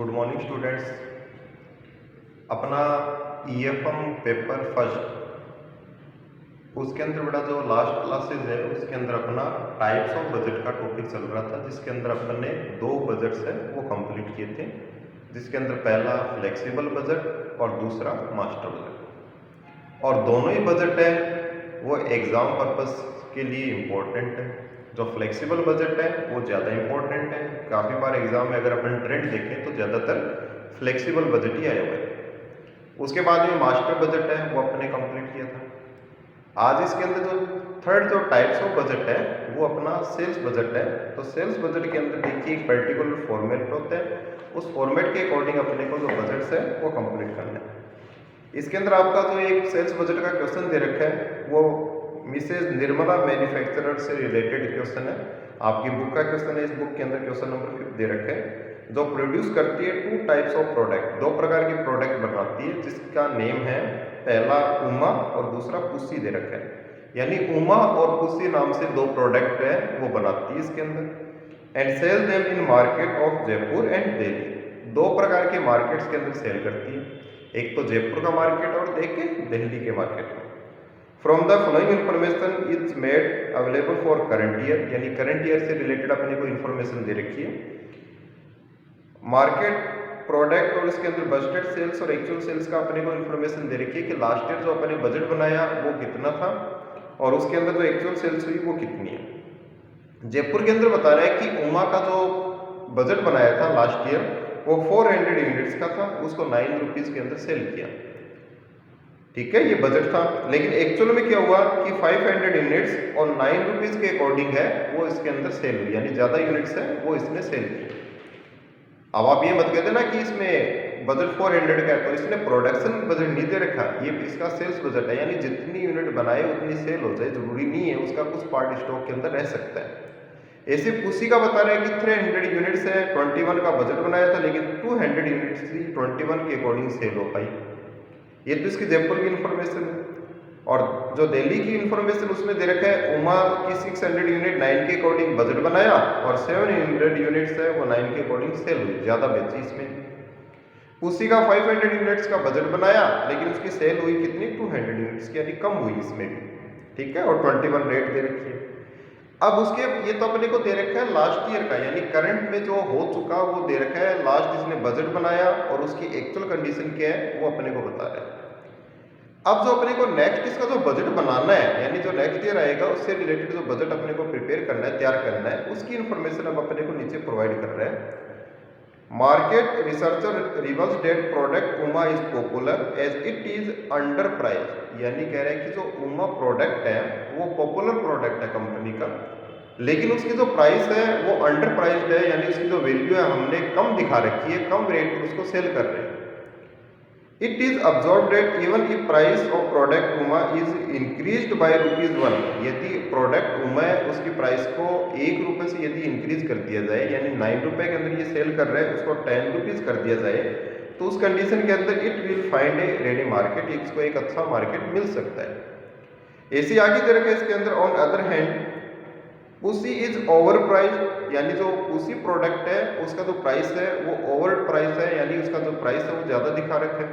Good morning students. अपना EFM paper first उसके अंदर बेटा जो लास्ट क्लासेज है उसके अंदर अपना टाइप्स ऑफ बजट का टॉपिक चल रहा था, जिसके अंदर अपन ने दो बजट्स है वो कंप्लीट किए थे, जिसके अंदर पहला फ्लेक्सिबल बजट और दूसरा मास्टर बजट। और दोनों ही बजट है वो एग्ज़ाम पर्पस के लिए इम्पोर्टेंट है। जो फ्लेक्सिबल बजट है वो ज़्यादा इंपॉर्टेंट है। काफ़ी बार एग्जाम में अगर अपन ट्रेंड देखें तो ज़्यादातर फ्लेक्सिबल बजट ही आया हुआ है। उसके बाद में मास्टर बजट है वो अपने कंप्लीट किया था। आज इसके अंदर जो थर्ड जो टाइप्स ऑफ बजट है वो अपना सेल्स बजट है। तो सेल्स बजट के अंदर देखिए एक पर्टिकुलर फॉर्मेट होता है, उस फॉर्मेट के अकॉर्डिंग अपने को जो बजट्स है वो कंप्लीट करना है। इसके अंदर आपका जो एक सेल्स बजट का क्वेश्चन दे रखा है वो मिसेज निर्मला मैन्युफैक्चरर से रिलेटेड क्वेश्चन है। आपकी बुक का क्वेश्चन है, इस बुक के अंदर क्वेश्चन नंबर 5 दे रखा है। जो प्रोड्यूस करती है 2 टाइप्स ऑफ प्रोडक्ट, 2 प्रकार की प्रोडक्ट बनाती है, जिसका नेम है पहला उमा और दूसरा पुस्सी दे रखा है। यानी उमा और पुस्सी नाम से 2 प्रोडक्ट है वो बनाती है इसके अंदर। And sell them in market of Jaipur and Delhi. 2 प्रकार के मार्केट्स के अंदर सेल करती है, एक तो जयपुर का मार्केट और एक दिल्ली के मार्केट में। From the following information is made available for current year, यानी करंट ईयर से रिलेटेड अपने को इन्फॉर्मेशन दे रखी है। मार्केट प्रोडक्ट और इसके अंदर बजटेड सेल्स और एक्चुअल सेल्स का अपने को इन्फॉर्मेशन दे रखी है कि लास्ट ईयर जो अपने बजट बनाया वो कितना था और उसके अंदर जो एक्चुअल सेल्स हुई वो कितनी है। जयपुर के अंदर बता रहा है कि उमा का जो बजट बनाया था लास्ट ईयर वो 400 यूनिट्स का था, उसको 9 रुपीज़ के अंदर सेल किया। ठीक है, ये बजट था। लेकिन एक्चुअल में क्या हुआ कि 500 यूनिट्स और 9 रुपीज़ के अकॉर्डिंग है वो इसके अंदर सेल हुई, यानी ज़्यादा यूनिट्स है वो इसने सेल की। अब आप ये मत कहते ना कि इसमें बजट 400 का है तो इसने प्रोडक्शन बजट नहीं दे रखा, ये इसका सेल्स बजट है। यानी जितनी यूनिट बनाए उतनी सेल हो जाए, जरूरी नहीं है, उसका कुछ पार्ट स्टॉक के अंदर रह सकता है। ऐसे पुसी का बता रहा है कि 300 यूनिट्स है, 21 का बजट बनाया था, लेकिन 200 यूनिट्स ही 21 के अकॉर्डिंग सेल हो पाई। ये तो इसकी जयपुर की इन्फॉर्मेशन है। और जो दिल्ली की इन्फॉर्मेशन उसमें दे रखा है उमा की 600 यूनिट 9 के अकॉर्डिंग बजट बनाया और 700 यूनिट्स है वो 9 के अकॉर्डिंग सेल हुई, ज़्यादा बेची इसमें। पुसी का 500 यूनिट्स का बजट बनाया लेकिन उसकी सेल हुई कितनी, 200 यूनिट्स की, यानी कम हुई इसमें भी। ठीक है, और 21 रेट दे रखी है। अब उसके ये तो अपने को दे रखा है लास्ट ईयर का, यानी करंट में जो हो चुका वो दे रखा है। लास्ट इसने बजट बनाया और उसकी एक्चुअल कंडीशन क्या है वो अपने को बता रहा है। अब जो अपने को नेक्स्ट इसका जो बजट बनाना है, यानी जो नेक्स्ट ईयर आएगा उससे रिलेटेड जो बजट अपने को प्रिपेयर करना है, तैयार करना है, उसकी इन्फॉर्मेशन अब अपने को नीचे प्रोवाइड कर रहा है। Market researcher reveals that product Uma is popular as it is under price. यानी कह रहे हैं कि जो उमा प्रोडक्ट है वो पॉपुलर प्रोडक्ट है कंपनी का, लेकिन उसकी जो प्राइस है वो अंडर प्राइस्ड है, यानी उसकी जो वैल्यू है हमने कम दिखा रखी है, कम रेट पर उसको सेल कर रहे हैं। It is observe that even if price of product Uma is increased by ₹1, यदि प्रोडक्ट उमा है उसकी प्राइस को ₹1 से यदि इंक्रीज कर दिया जाए, यानी 9 रुपए के अंदर ये सेल कर रहे हैं उसको 10 रुपीज़ कर दिया जाए, तो उस कंडीशन के अंदर it will find A ready market, इसको एक अच्छा मार्केट मिल सकता है। ऐसी आगे दे रखा है इसके अंदर। On other hand pussy is over price, यानी जो पुसी प्रोडक्ट है उसका जो प्राइस है वो ओवर प्राइस है, यानी उसका जो प्राइस है वो ज़्यादा दिखा रखा है।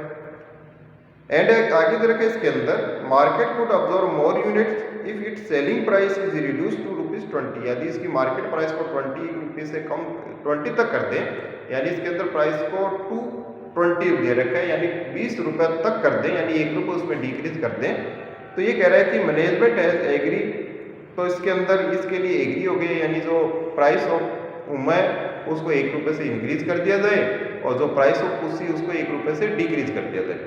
एंड आगे दे रखा है इसके अंदर market could observe more units if it selling price is reduce to ₹20, यदि इसकी मार्केट प्राइस को 20 रुपये से कम 20 तक कर दें, यानी इसके अंदर प्राइस को 220 दे रखा है, यानी 20 रुपये तक कर दें, यानी ₹1 उसमें डिक्रीज कर दें, तो ये कह रहा है कि मैनेजमेंट हैज एग्री, तो इसके अंदर इसके लिए एग्री हो गए, यानी जो प्राइस ऑफ उमा है उसको ₹1 से इंक्रीज कर दिया जाए और जो प्राइस ऑफ पुसी उसको ₹1 से डिक्रीज कर दिया जाए।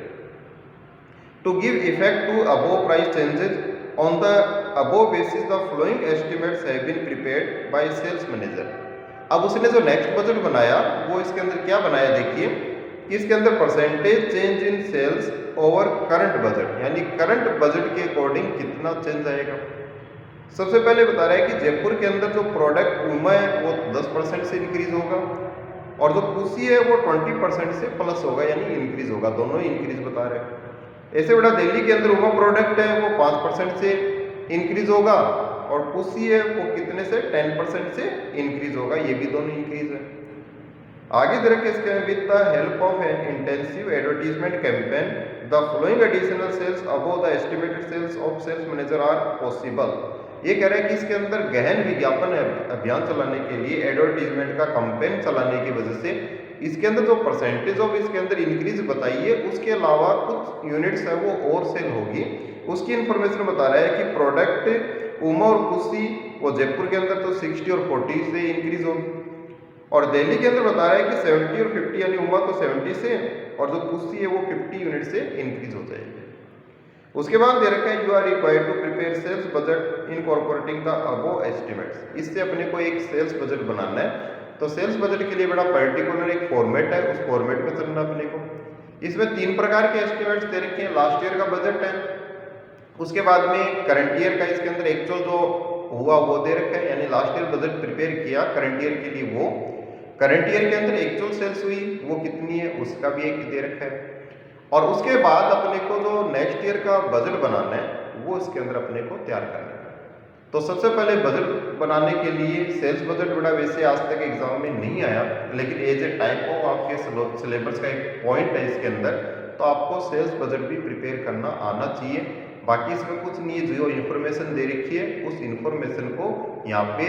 To give effect to above price changes on the above basis the following estimates have been prepared by sales manager। अब उसने जो नेक्स्ट बजट बनाया वो इसके अंदर क्या बनाया, देखिए कि इसके अंदर percentage change in sales over current budget, यानी करंट बजट के अकॉर्डिंग कितना चेंज आएगा। सबसे पहले बता रहा है कि जयपुर के अंदर जो प्रोडक्ट उमा है वो 10% से इंक्रीज होगा और जो पुसी है वो 20% से प्लस होगा, यानी इंक्रीज होगा, दोनों ही इंक्रीज बता रहे हैं। ऐसे बेटा दिल्ली के अंदर उमा प्रोडक्ट है वो 5% से इंक्रीज होगा और पुसी है वो कितने से 10% से इंक्रीज होगा, ये भी दोनों इंक्रीज है। आगे दे रखे इसके with the help of an intensive advertisement campaign the following additional sales above the estimated sales of sales manager are possible. ये कह रहा है कि इसके अंदर गहन विज्ञापन अभियान चलाने के लिए, एडवर्टीजमेंट का कैंपेन चलाने की वजह से इसके अंदर जो परसेंटेज ऑफ इसके अंदर इंक्रीज बताई है, उसके अलावा कुछ यूनिट्स है वो और सेल होगी, उसकी इंफॉर्मेशन बता रहा है कि प्रोडक्ट उमा और पुसी वो जयपुर के अंदर तो 60 और 40 से इंक्रीज होगी, और दिल्ली के अंदर बता रहा है कि 70 और 50 यानी उमा तो 70 से और जो पुसी है वो 50 यूनिट से इंक्रीज हो जाएगी। उसके बाद दे रखा है you are required to prepare sales budget incorporating the above estimates. इससे अपने को एक सेल्स बजट बनाना है, तो सेल्स बजट के लिए बड़ा पर्टिकुलर एक फॉर्मेट है, उस फॉर्मेट में चलना अपने को। इसमें 3 प्रकार के एस्टिमेट्स दे रखे हैं। लास्ट ईयर का बजट है, उसके बाद में करंट ईयर का इसके अंदर एक्चुअल जो हुआ वो दे रखा है, यानी लास्ट ईयर बजट प्रिपेयर किया करंट ईयर के लिए, वो करंट ईयर के अंदर एक्चुअल सेल्स हुई वो कितनी है उसका भी एक दे रखा है। और उसके बाद अपने को जो नेक्स्ट ईयर का बजट बनाना है वो इसके अंदर अपने को तैयार करना है। तो सबसे पहले बजट बनाने के लिए सेल्स बजट बड़ा वैसे आज तक एग्जाम में नहीं आया, लेकिन एज ए टाइप ऑफ आपके सिलेबस का एक पॉइंट है इसके अंदर, तो आपको सेल्स बजट भी प्रिपेयर करना आना चाहिए। बाकी इसमें कुछ नहीं है, जो इन्फॉर्मेशन दे रखी है उस इन्फॉर्मेशन को यहाँ पे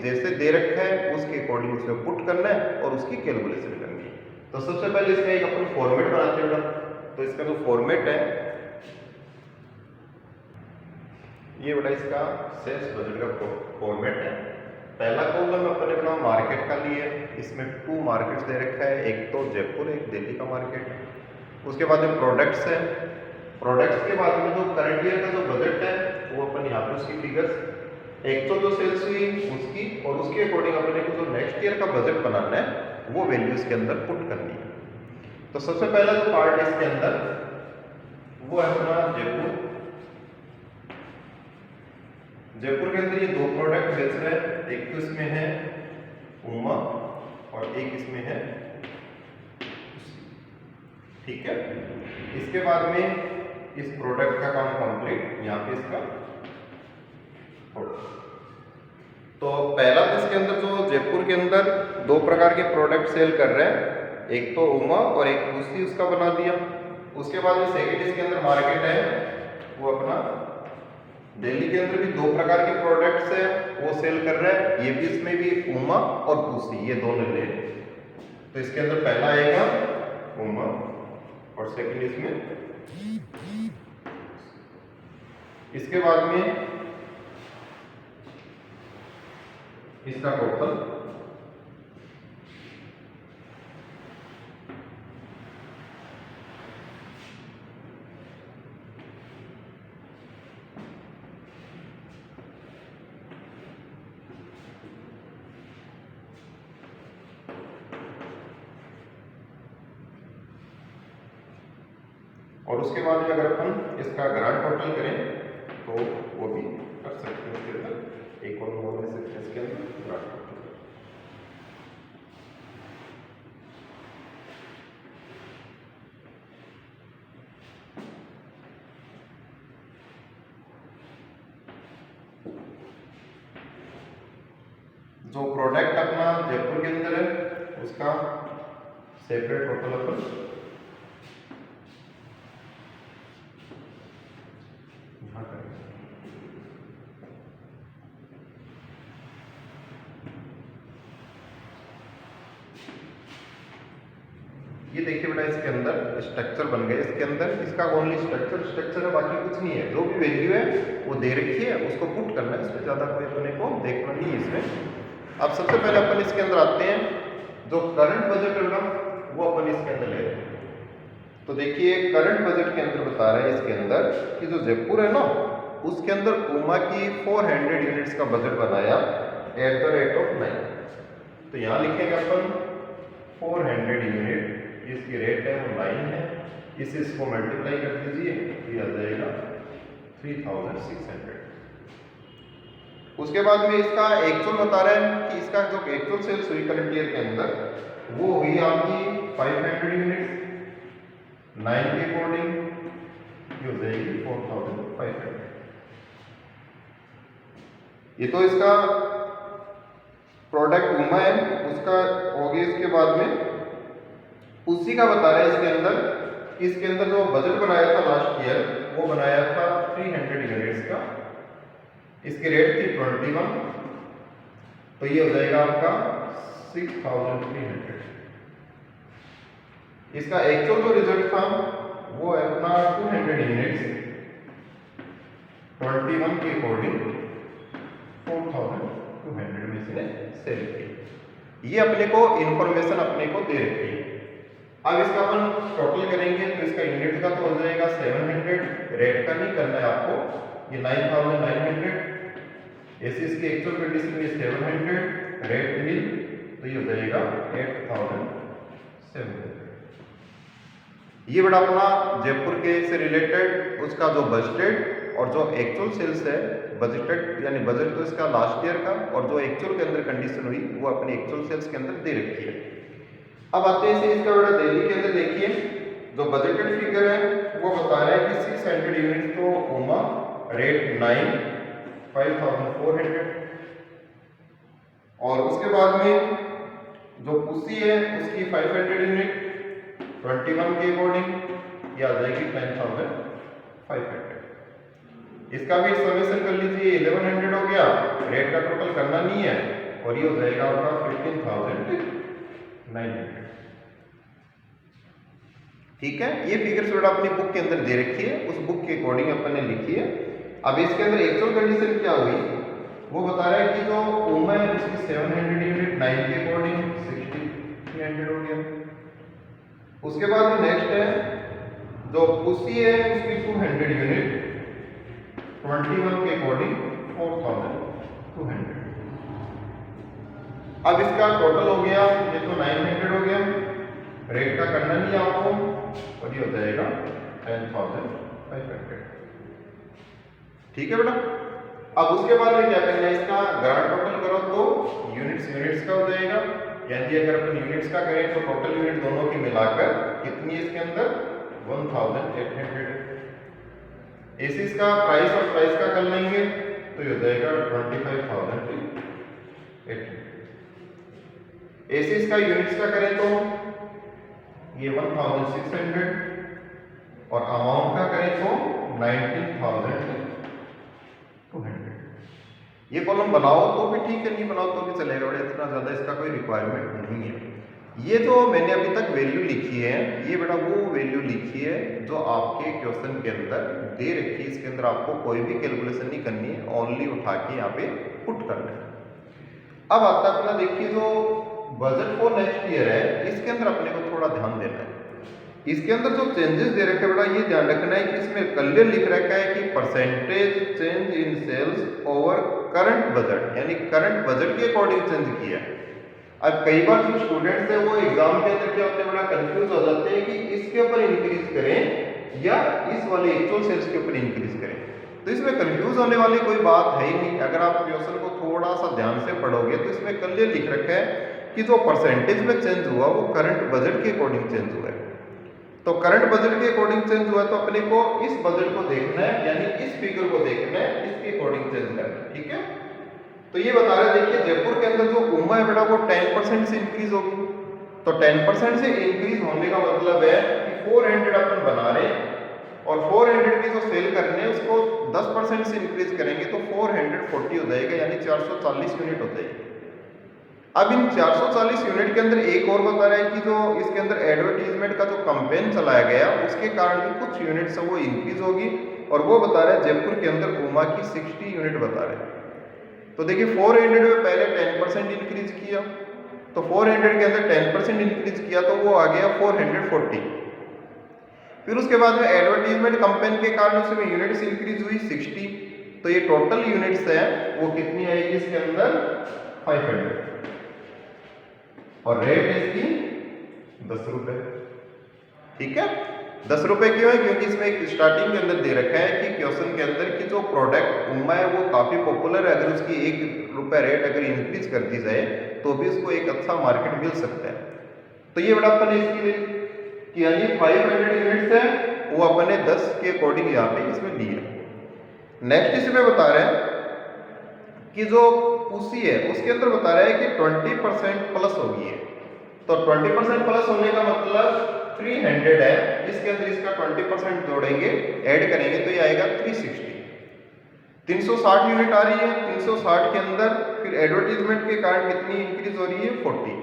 जैसे दे रखा है उसके अकॉर्डिंग उसमें पुट करना है और उसकी कैलकुलेशन करनी है। तो सबसे पहले इसका एक अपन फॉर्मेट बनाते हैं बेटा। तो इसका जो फॉर्मेट है ये बड़ा इसका सेल्स बजट का फॉर्मेट है। पहला कॉलम अपने अपना मार्केट का लिए, इसमें 2 मार्केट्स दे रखा है, एक तो जयपुर एक दिल्ली का मार्केट। उसके बाद में प्रोडक्ट्स है, प्रोडक्ट्स के बाद में जो करंट ईयर का जो बजट है वो अपन यहाँ पे उसकी फिगर्स, एक तो जो सेल्स हुई उसकी और उसके अकॉर्डिंग अपने को जो नेक्स्ट ईयर का बजट बनाना है वो वैल्यू इसके अंदर पुट करनी है। तो सबसे पहला जो पार्ट है इसके अंदर वो है अपना जयपुर। जयपुर के अंदर ये 2 प्रोडक्ट बेच रहे हैं, एक तो इसमें है उमा और एक इसमें है, ठीक है। इसके बाद में इस प्रोडक्ट का काम कंप्लीट, यहाँ पे इसका तो पहला तो इसके अंदर जो जयपुर के अंदर 2 प्रकार के प्रोडक्ट सेल कर रहे हैं, एक तो उमा और एक दूसरी उसका बना दिया। उसके बाद में सेकंड इसके अंदर मार्केट है वो अपना दिल्ली के अंदर भी 2 प्रकार के प्रोडक्ट्स है वो सेल कर रहा है, ये भी इसमें भी उमा और दूसरी ये दोनों ले। तो इसके अंदर पहला आएगा उमा और सेकंड इसमें, इसके बाद में इसका टोटल और उसके बाद में अगर अपन इसका ग्रांड टोटल करें तो वो भी कर सकते हैं। इसके अंदर एक और बोल दे सकते हैं इसके अंदर ग्रांड टोटल। जो प्रोडक्ट अपना जयपुर के अंदर है उसका सेपरेट टोटल अपन ये देखिए बेटा इसके अंदर स्ट्रक्चर बन गए। इसके अंदर इसका ओनली स्ट्रक्चर है, बाकी कुछ नहीं है। जो भी वैल्यू है वो दे रखी है उसको पुट करना है, इसमें ज़्यादा कोई अपने को देखना नहीं है इसमें। अब सबसे पहले अपन इसके अंदर आते हैं, जो करंट बजट है वो अपन इसके अंदर ले रहे हैं। तो देखिए करंट बजट के अंदर बता रहे हैं इसके अंदर कि जो जयपुर है ना उसके अंदर उमा की 400 यूनिट्स का बजट बनाया एट द रेट ऑफ 9। तो यहाँ लिखेंगे अपन 400 यूनिट, इसकी रेट है वो 9 है, इसको मल्टीप्लाई कर दीजिए ये आ जाएगा 3600। उसके बाद में इसका एक्चुअल बता रहे हैं कि इसका जो एक्चुअल सेल्स हुई करंट ईयर के अंदर वो हुई आपकी 500 यूनिट, 9 के अकॉर्डिंग ये हो जाएगी 4500। ये तो इसका प्रोडक्ट उमा है उसका हो गया। इसके बाद में उसी का बता रहा है इसके अंदर। इसके अंदर जो बजट बनाया था लास्ट ईयर वो बनाया था 300 यूनिट्स का। इसकी रेट थी 21, तो ये हो जाएगा आपका 6300। इसका एक्चुअल जो रिजल्ट था वो है अपना 200 यूनिट्स 21 के अकॉर्डिंग 4200 में इसने सेल की। ये अपने को इंफॉर्मेशन अपने को दे रखी है। अब इसका अपन टोटल करेंगे तो इसका यूनिट का तो हो जाएगा 700, रेट का नहीं करना है आपको, ये 9900। ऐसे इसकी एक्चुअल कंडीशन में 700, रेट मिल तो ये हो जाएगा 8700। ये बड़ा अपना जयपुर के से रिलेटेड उसका जो बजटेड और जो एक्चुअल सेल्स है, बजटेड यानी बजट तो इसका लास्ट ईयर का और जो एक्चुअल के अंदर कंडीशन हुई वो अपने एक्चुअल सेल्स के अंदर दे रखी है। अब आते हैं इसका बड़ा दिल्ली के अंदर देखिए, जो बजटेड फिगर है वो बता रहा है कि 600 यूनिट तो ओमा, रेट 5400। और उसके बाद में जो पुसी है उसकी 500 यूनिट 21 के अकॉर्डिंग ये आ जाएगी 10500। इसका भी समेशन कर लीजिए, 1100 हो गया, रेट का टोटल करना नहीं है और ये हो जाएगा आपका 15900। ठीक है, ये फिगर्स बेटा अपनी बुक के अंदर दे रखी है, उस बुक के अकॉर्डिंग अपन ने लिखी है। अब इसके अंदर एक्चुअल कंडीशन क्या हुई वो बता रहा है कि जो ओमा है उसकी 700 यूनिट 9 के अकॉर्डिंग 6300 हो गया। उसके बाद नेक्स्ट है जो पुसी है उसकी 200 यूनिट 21 के अकॉर्डिंग 4200। अब इसका टोटल हो गया, ये तो 900 हो गया, रेट का करना नहीं आपको और ये हो जाएगा 10500। ठीक है बेटा। अब उसके बाद में क्या करना है, इसका ग्रांड टोटल करो तो यूनिट्स का हो जाएगा, यानी अगर अपन यूनिट्स का करें तो टोटल यूनिट दोनों की मिलाकर कितनी है इसके अंदर 1800। ऐसे इसका प्राइस और प्राइस का कर लेंगे तो ये हो जाएगा 25800। ऐसे इसका यूनिट्स का करें तो ये 1600 और अमाउंट का करें तो 19200। ये कॉलम बनाओ तो भी ठीक है, नहीं बनाओ तो भी चलेगा, बड़ा इतना ज़्यादा इसका कोई रिक्वायरमेंट नहीं है। ये जो मैंने अभी तक वैल्यू लिखी है ये बेटा वो वैल्यू लिखी है जो आपके क्वेश्चन के अंदर दे रखी है। इसके अंदर आपको कोई भी कैलकुलेशन नहीं करनी है, ओनली उठा के यहाँ पे पुट करना है। अब आता है अपना देखिए जो बजट फॉर नेक्स्ट ईयर है, इसके अंदर अपने को थोड़ा ध्यान देना है। इसके अंदर जो चेंजेस दे रखे बेटा ये ध्यान रखना है कि इसमें क्लियर लिख रखा है कि percentage change in sales over current budget, यानी करंट बजट के अकॉर्डिंग चेंज किया। अब कई बार जो स्टूडेंट्स है वो एग्जाम के अंदर क्या होते हैं बड़ा कंफ्यूज हो जाते हैं कि इसके ऊपर इंक्रीज करें या इस वाले एक्चुअल सेल्स के ऊपर इंक्रीज करें। तो इसमें कंफ्यूज होने वाली कोई बात है ही नहीं। अगर आप क्वेश्चन को थोड़ा सा ध्यान से पढ़ोगे तो इसमें क्लियर लिख रखा है कि जो परसेंटेज में चेंज हुआ वो करंट बजट के अकॉर्डिंग चेंज हुआ है। तो करंट बजट के अकॉर्डिंग चेंज हुआ है तो अपने को इस बजट को देखना है, यानी इस फिगर को देखना है, इसके अकॉर्डिंग चेंज करना है। ठीक है, तो ये बता रहे देखिए जयपुर के अंदर जो उमा है बेटा वो 10% से इंक्रीज होगी। तो 10% से इंक्रीज होने का मतलब है कि 400 अपन बना रहे हैं और 400 की जो सेल करने हैं उसको 10% से इंक्रीज करेंगे तो 440 हो जाएगा, यानी 440 यूनिट हो जाएगी। अब इन 440 यूनिट के अंदर एक और बता रहा है कि जो इसके अंदर एडवर्टीजमेंट का जो कैंपेन चलाया गया उसके कारण भी कुछ यूनिट्स वो इंक्रीज होगी और वो बता रहा है जयपुर के अंदर उमा की 60 यूनिट बता रहे हैं। तो देखिए 400 में पहले 10% इंक्रीज किया तो 400 के अंदर 10% इंक्रीज किया तो वो आ गया 440। फिर उसके बाद में एडवर्टीजमेंट कैंपेन के कारण उसमें यूनिट्स इंक्रीज हुई 60। तो ये टोटल यूनिट्स है वो कितनी आएगी इसके अंदर 500 और रेट इसकी 10 रुपए। ठीक है, 10 रुपए क्यों है, क्योंकि इसमें एक स्टार्टिंग के अंदर दे रखा है कि क्वेश्चन के अंदर कि जो प्रोडक्ट उमा है वो काफी पॉपुलर है, अगर उसकी 1 रुपया रेट अगर इंक्रीज कर दी जाए तो भी उसको एक अच्छा मार्केट मिल सकता है। तो ये बड़ा अपन इसकी कि यानी 500 यूनिट्स है वो अपन ने 10 के अकॉर्डिंग यहाँ पे इसमें लिया। नेक्स्ट इसमें बता रहे हैं कि जो पुसी है उसके अंदर बता रहा है कि 20% प्लस होगी है। तो 20% प्लस होने का मतलब 300 है, इसके अंदर इसका 20% जोड़ेंगे, ऐड करेंगे तो ये आएगा 360। 360 यूनिट आ रही है, 360 के अंदर फिर एडवर्टीजमेंट के कारण कितनी इंक्रीज हो रही है 40,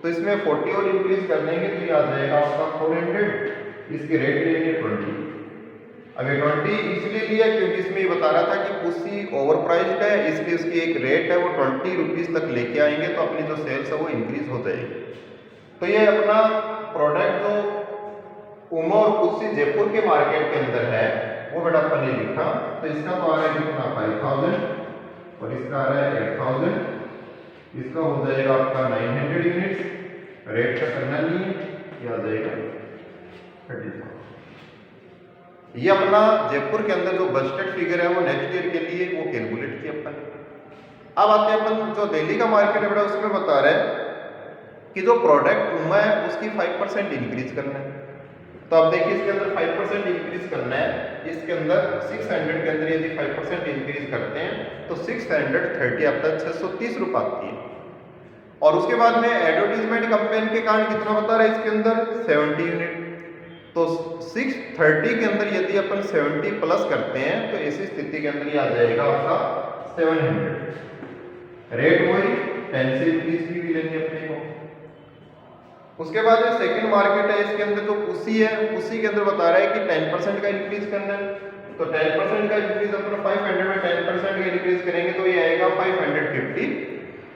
तो इसमें 40 और इंक्रीज कर देंगे तो ये आ जाएगा आपका 400, इसके रेट लेंगे 20। अब ये 20 इसलिए लिया क्योंकि इसमें ये बता रहा था कि पुसी ओवर प्राइस्ड है, इसलिए उसकी एक रेट है वो 20 रुपीज तक लेके आएंगे तो अपनी जो सेल्स है वो इंक्रीज हो जाएगी। तो ये अपना प्रोडक्ट जो उमा और पुसी जयपुर के मार्केट के अंदर है वो बेटा अपन ने लिखा, तो इसका तो आ रहा है कितना 5000 और इसका आ रहा है 8000, इसका हो जाएगा आपका 900 यूनिट्स, रेट का करना नहीं है, ये आ जाएगा 30,000। ये अपना जयपुर के अंदर जो बजटेड फिगर है वो नेक्स्ट ईयर के लिए वो कैलकुलेट किया अपन। अब आते हैं अपन जो दिल्ली का मार्केट है बेटा उसमें बता रहे हैं कि जो प्रोडक्ट उमा है उसकी 5% इंक्रीज करना है। तो आप देखिए इसके अंदर 5% इंक्रीज करना है, इसके अंदर 600 के अंदर यदि 5% इंक्रीज करते हैं तो 630 आता है, 630 रुपये आती है। और उसके बाद में एडवर्टीजमेंट कंपेन के कारण कितना बता रहा है इसके अंदर 70 यूनिट, तो 630 के अंदर यदि अपन 70 प्लस करते हैं तो ऐसी स्थिति के अंदर ये आ जाएगा आपका 700, रेट वही 10 से इंक्रीज भी लेंगे अपने को। उसके बाद जो सेकंड मार्केट है इसके अंदर जो पुसी है, पुसी के अंदर बता रहा है कि 10% का इंक्रीज करना है, तो 10% का इंक्रीज अपन 500 में 10% का इंक्रीज करेंगे तो ये आएगा 550,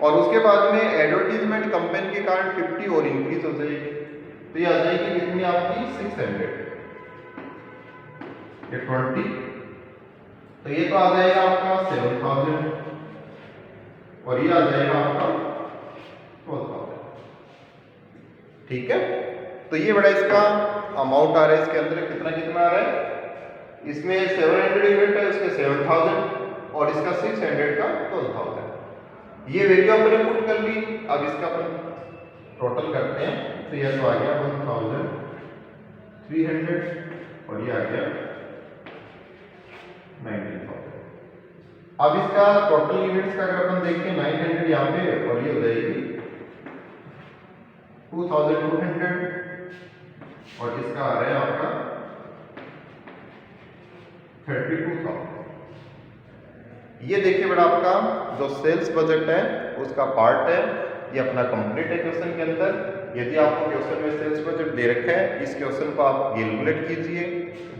और उसके बाद में एडवर्टीजमेंट कंपेन के कारण 50 और इंक्रीज हो जाएगी, तो ये आ जाएगी कितनी आपकी 600, ये 20, तो ये तो आ जाएगा आपका 7000 और ये आ जाएगा आपका 12,000। ठीक है, तो ये बड़ा इसका अमाउंट आ रहा है, इसके अंदर कितना कितना आ रहा है, इसमें 700 यूनिट है उसके 7000 और इसका 600 का 12,000। ये वैल्यू अपने पुट कर ली, अब इसका अपन टोटल करते हैं तो ये तो आ गया 1300 और ये आ गया 19,000। अब इसका टोटल यूनिट्स का अगर अपन देखें 900 यहाँ पे और ये हो जाएगी 2200 और इसका आ रहा है आपका 32,000। ये देखिए बेटा आपका जो सेल्स बजट है उसका पार्ट है, ये अपना कंप्लीट है क्वेश्चन के अंदर। यदि आपको क्वेश्चन में सेल्स बजट दे रखा है, इस क्वेश्चन को आप कैलकुलेट कीजिए,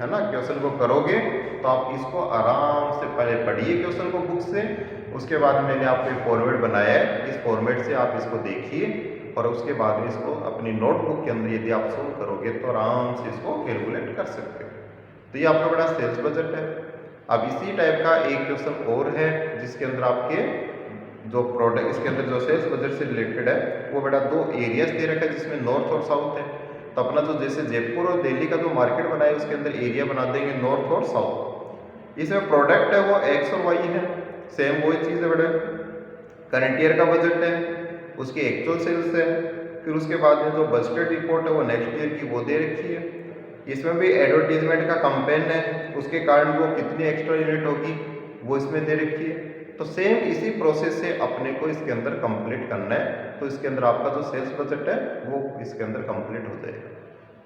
है ना, क्वेश्चन को करोगे तो आप इसको आराम से पहले पढ़िए क्वेश्चन को बुक से, उसके बाद मैंने आपको एक फॉर्मेट बनाया है, इस फॉर्मेट से आप इसको देखिए और उसके बाद में इसको अपनी नोटबुक के अंदर यदि आप सोल्व करोगे तो आराम से इसको कैलकुलेट कर सकते हो। तो ये आपका बड़ा सेल्स बजट है। अब इसी टाइप का एक क्वेश्चन और है जिसके अंदर आपके जो प्रोडक्ट, इसके अंदर जो सेल्स बजट से रिलेटेड है वो बेटा दो एरियाज दे रखा है जिसमें नॉर्थ और साउथ है। तो अपना जो जैसे जयपुर और दिल्ली का जो मार्केट बना है उसके अंदर एरिया बना देंगे नॉर्थ और साउथ। इसमें प्रोडक्ट है वो एक्स और वाई है, सेम वही चीज़ है बेटा। करंट ईयर का बजट है, उसकी एक्चुअल सेल्स है, फिर उसके बाद में जो बजटेड रिपोर्ट है वो नेक्स्ट ईयर की वो दे रखी है। इसमें भी एडवर्टीजमेंट का कंपेन है, उसके कारण वो कितनी एक्स्ट्रा यूनिट होगी वो इसमें दे रखी है। तो सेम इसी प्रोसेस से अपने को इसके अंदर कंप्लीट करना है, तो इसके अंदर आपका जो सेल्स बजट है वो इसके अंदर कंप्लीट हो जाएगा।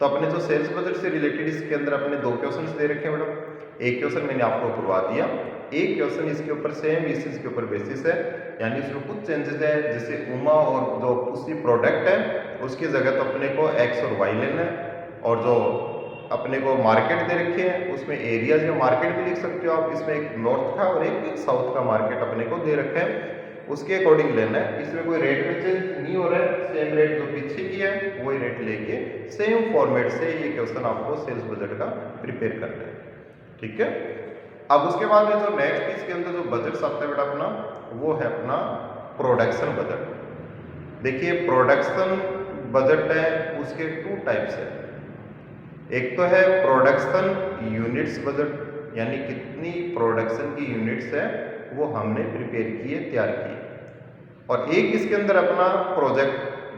तो अपने जो सेल्स बजट से रिलेटेड इसके अंदर अपने दो क्वेश्चंस दे रखे हैं मैडम। एक क्वेश्चन मैंने आपको करवा दिया, एक क्वेश्चन इसके ऊपर सेम इसी के ऊपर बेसिस है, यानी इसमें कुछ चेंजेस है, जैसे उमा और जो उसी प्रोडक्ट है उसकी जगह तो अपने को एक्स और वाई लेना है, और जो अपने को मार्केट दे रखे हैं उसमें एरियाज या मार्केट भी लिख सकते हो आप, इसमें एक नॉर्थ का और एक साउथ का मार्केट अपने को दे रखे हैं, उसके अकॉर्डिंग लेना है। इसमें कोई रेट में चेंज नहीं हो रहा है, सेम रेट जो पीछे की है वही रेट लेके सेम फॉर्मेट से ये क्वेश्चन आपको सेल्स बजट का प्रिपेयर करना है। ठीक है, अब उसके बाद में जो नेक्स्ट इसके अंदर जो बजट आता है बेटा अपना वो है अपना प्रोडक्शन बजट। देखिए प्रोडक्शन बजट है उसके टू टाइप्स है, एक तो है प्रोडक्शन यूनिट्स बजट, यानी कितनी प्रोडक्शन की यूनिट्स है वो हमने प्रिपेयर किए, तैयार किए, और एक इसके अंदर अपना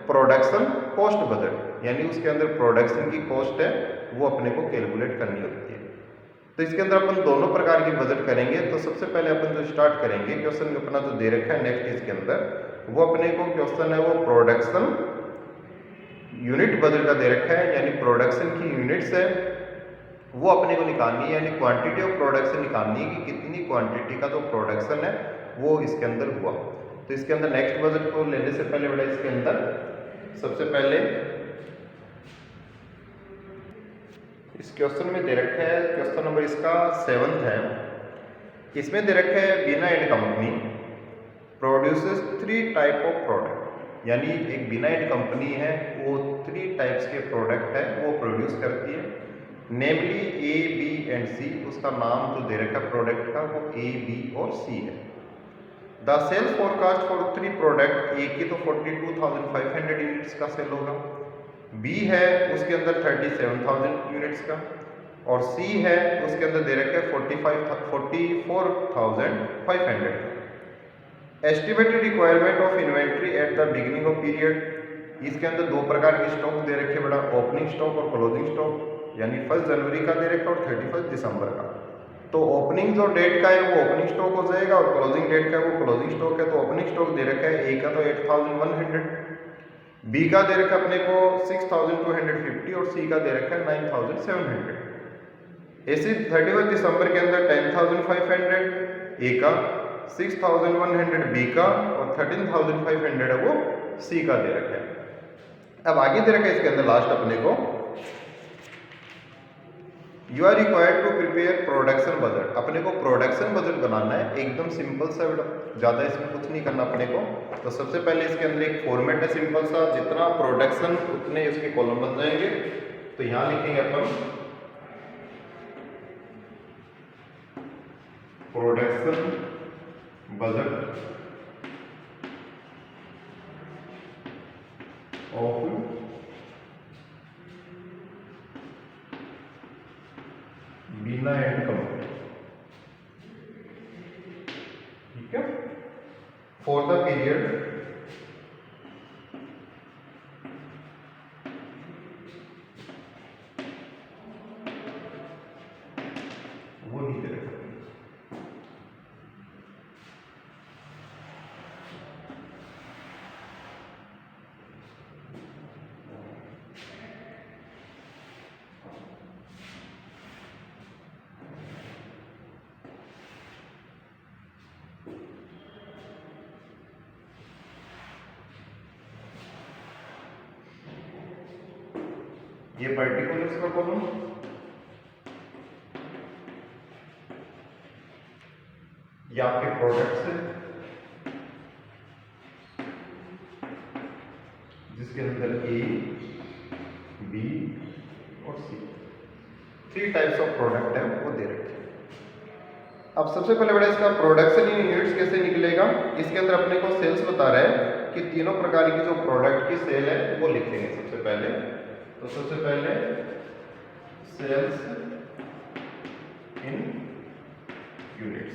प्रोडक्शन कॉस्ट बजट, यानी उसके अंदर प्रोडक्शन की कॉस्ट है वो अपने को कैलकुलेट करनी होती है। तो इसके अंदर अपन दोनों प्रकार की बजट करेंगे। तो सबसे पहले अपन जो स्टार्ट करेंगे क्वेश्चन अपना जो दे रखा है नेक्स्ट इसके अंदर वो अपने को क्वेश्चन है वो प्रोडक्शन यूनिट बजट का दे रखा है, यानी प्रोडक्शन की यूनिट्स है वो अपने को निकालनी है, यानी क्वांटिटी ऑफ प्रोडक्शन निकालनी है कि कितनी क्वांटिटी का जो प्रोडक्शन है वो इसके अंदर हुआ। तो इसके अंदर नेक्स्ट बजट को लेने से पहले बड़ा इसके अंदर सबसे पहले इस क्वेश्चन में दे रखा है, क्वेश्चन नंबर इसका 7th है। इसमें दे रखा है Bina and company produces 3 type of product, यानी एक बीना एंड कंपनी है वो 3 टाइप्स के प्रोडक्ट है वो प्रोड्यूस करती है, नेमली ए, बी एंड सी। उसका नाम जो दे रखा है प्रोडक्ट का वो ए, बी और सी है। The sales forecast for 3 product, A की तो 42,500 यूनिट्स का सेल होगा, बी है उसके अंदर 37,000 यूनिट्स का, और सी है उसके अंदर दे रखा है 44,500 का। Estimated requirement of inventory at the beginning of period, इसके अंदर 2 प्रकार के स्टॉक दे रखे बड़ा, ओपनिंग स्टॉक और क्लोजिंग स्टॉक, यानी 1 जनवरी का दे रखा और 31 दिसंबर का। तो ओपनिंग जो डेट का है वो ओपनिंग स्टॉक हो जाएगा और क्लोजिंग डेट का है वो क्लोजिंग स्टॉक है। तो ओपनिंग स्टॉक दे रखा है ए का तो 8,100, बी का दे रखा अपने को 6,250 और सी का दे रखा है 9,700। ऐसे 31 दिसंबर के अंदर 10,500 ए का, 6,100 बी का और 13,500 है वो सी का दे रखा है। अब आगे दे रखा है इसके अंदर लास्ट अपने को you are required to prepare production budget, अपने को प्रोडक्शन बजट बनाना है, एकदम सिंपल सा, ज़्यादा इसमें कुछ नहीं करना अपने को। तो सबसे पहले इसके अंदर एक फॉर्मेट है सिंपल सा, जितना प्रोडक्शन उतने इसके कॉलम बन जाएंगे। तो यहाँ लिखेंगे अपन production budget of Bina and company, ठीक है, फॉर द पीरियड वो नहीं दे रखा। ये पर्टिकुलर्स का कॉलम, ये आपके प्रोडक्ट्स हैं जिसके अंदर ए, बी और सी 3 टाइप्स ऑफ प्रोडक्ट है वो दे रखे हैं। अब सबसे पहले बड़ा इसका प्रोडक्शन इन यूनिट्स कैसे निकलेगा, इसके अंदर अपने को सेल्स बता रहा है कि तीनों प्रकार की जो प्रोडक्ट की सेल है वो लिखेंगे सबसे पहले। तो सबसे पहले सेल्स इन यूनिट्स,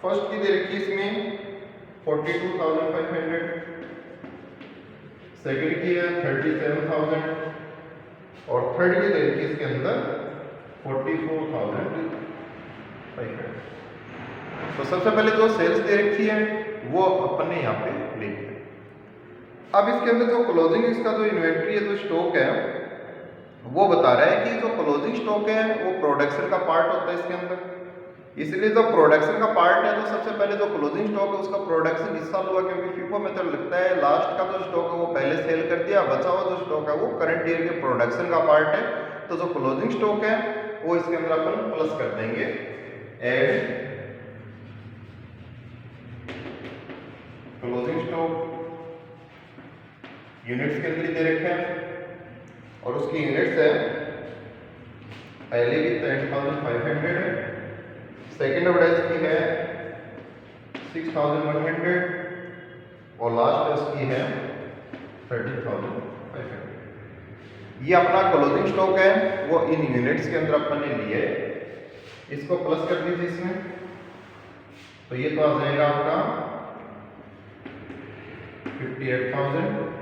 फर्स्ट की दे रखी इसमें 42,500, सेकंड की है 37,000 और थर्ड की दे रखी इसके अंदर 44,500। तो सबसे पहले जो सेल्स दे रखी है वो अपन ने यहाँ पे लिखी है। अब इसके अंदर जो क्लोजिंग इसका जो इन्वेंट्री है, जो स्टॉक है, वो बता रहा है कि जो क्लोजिंग स्टॉक है वो प्रोडक्शन का पार्ट होता है इसके अंदर। इसलिए जो प्रोडक्शन का पार्ट है तो सबसे पहले जो क्लोजिंग स्टॉक है उसका प्रोडक्शन इस साल हुआ, क्योंकि फीफो मेथड लगता है लास्ट का जो स्टॉक है वो पहले सेल कर दिया, बचा हुआ जो स्टॉक है वो करंट ईयर के प्रोडक्शन का पार्ट है। तो जो क्लोजिंग स्टॉक है वो इसके अंदर अपन प्लस कर देंगे, एड क्लोजिंग स्टॉक यूनिट्स के अंदर दे रखे हैं और उसकी यूनिट्स है पहले की 10,500 है, सेकेंड प्राइस की है 6,100 और लास्ट इसकी है 30,500। ये अपना क्लोजिंग स्टॉक है वो इन यूनिट्स के अंदर अपन ने लिए, इसको प्लस कर दीजिए इसमें। तो ये तो आ जाएगा आपका 58,000,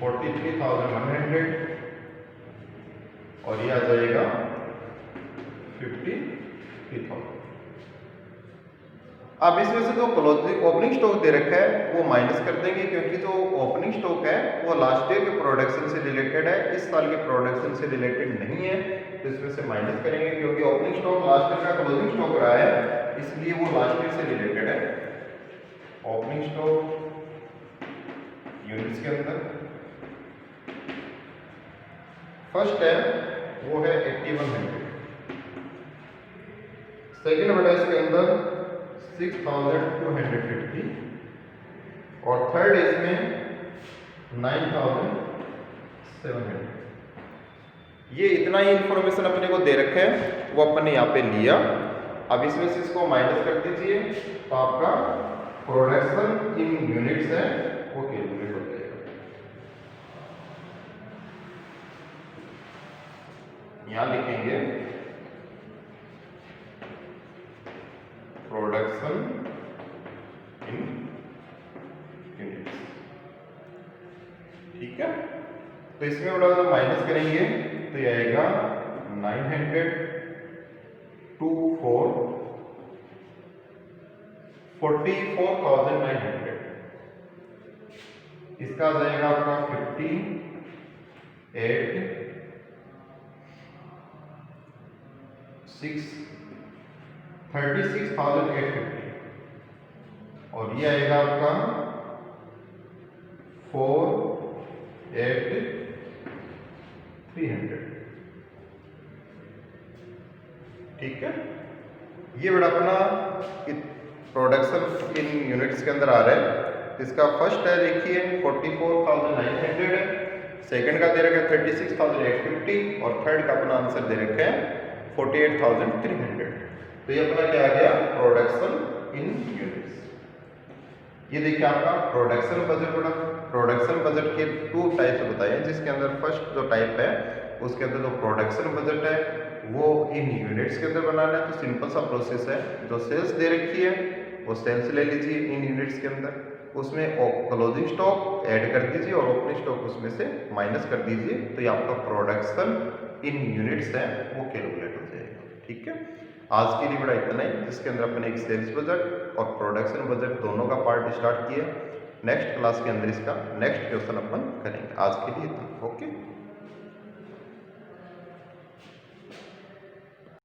43,100 और ये आ जाएगा 53,000। अब इसमें से जो क्लोजिंग ओपनिंग स्टॉक दे रखा है वो माइनस कर देंगे, क्योंकि जो ओपनिंग स्टॉक है वो लास्ट ईयर के प्रोडक्शन से रिलेटेड है, इस साल के प्रोडक्शन से रिलेटेड नहीं है। तो इसमें से माइनस करेंगे, क्योंकि ओपनिंग स्टॉक लास्ट ईयर का क्लोजिंग स्टॉक रहा है, इसलिए वो लास्ट ईयर से रिलेटेड है। ओपनिंग स्टॉक यूनिट्स के अंदर फर्स्ट है वो है 8100, सेकेंड बटा इसके अंदर 6250 और थर्ड इसमें 9700। ये इतना ही इंफॉर्मेशन अपने को दे रखे हैं, वो अपन ने यहाँ पे लिया। अब इसमें से इसको माइनस कर दीजिए, तो आपका प्रोडक्शन इन यूनिट्स है वो कैलकुलेट हो जाएगा। यहाँ लिखेंगे प्रोडक्शन इन यूनिट्स, ठीक है। तो इसमें बड़ा जब माइनस करेंगे तो ये आएगा 44,900, इसका आ जाएगा आपका 36,850 और ये आएगा आपका 4,8,300, ठीक है। ये बड़ा अपना प्रोडक्शन इन यूनिट्स के अंदर आ रहा है। इसका फर्स्ट है देखिए 44,900 है, सेकंड का दे रखा है 36,850 और थर्ड का अपना आंसर दे रखा है 48,300। तो ये अपना क्या आ गया, प्रोडक्शन इन यूनिट्स। ये देखिए आपका प्रोडक्शन बजट बड़ा। प्रोडक्शन बजट के 2 टाइप्स बताए हैं, जिसके अंदर फर्स्ट जो टाइप है उसके अंदर जो प्रोडक्शन बजट है वो इन यूनिट्स के अंदर बनाना है। तो सिंपल सा प्रोसेस है, जो सेल्स दे रखी है वो सेल्स ले लीजिए इन यूनिट्स के अंदर, उसमें क्लोजिंग स्टॉक ऐड कर दीजिए और ओपनिंग स्टॉक उसमें से माइनस कर दीजिए, तो ये आपका प्रोडक्शन इन यूनिट्स है वो कैलकुलेट हो जाएगा, ठीक है। आज के लिए बड़ा इतना ही, जिसके अंदर अपन एक सेल्स बजट और प्रोडक्शन बजट दोनों का पार्ट स्टार्ट किया। नेक्स्ट क्लास के अंदर इसका नेक्स्ट क्वेश्चन अपन करेंगे। आज के लिए इतना, ओके।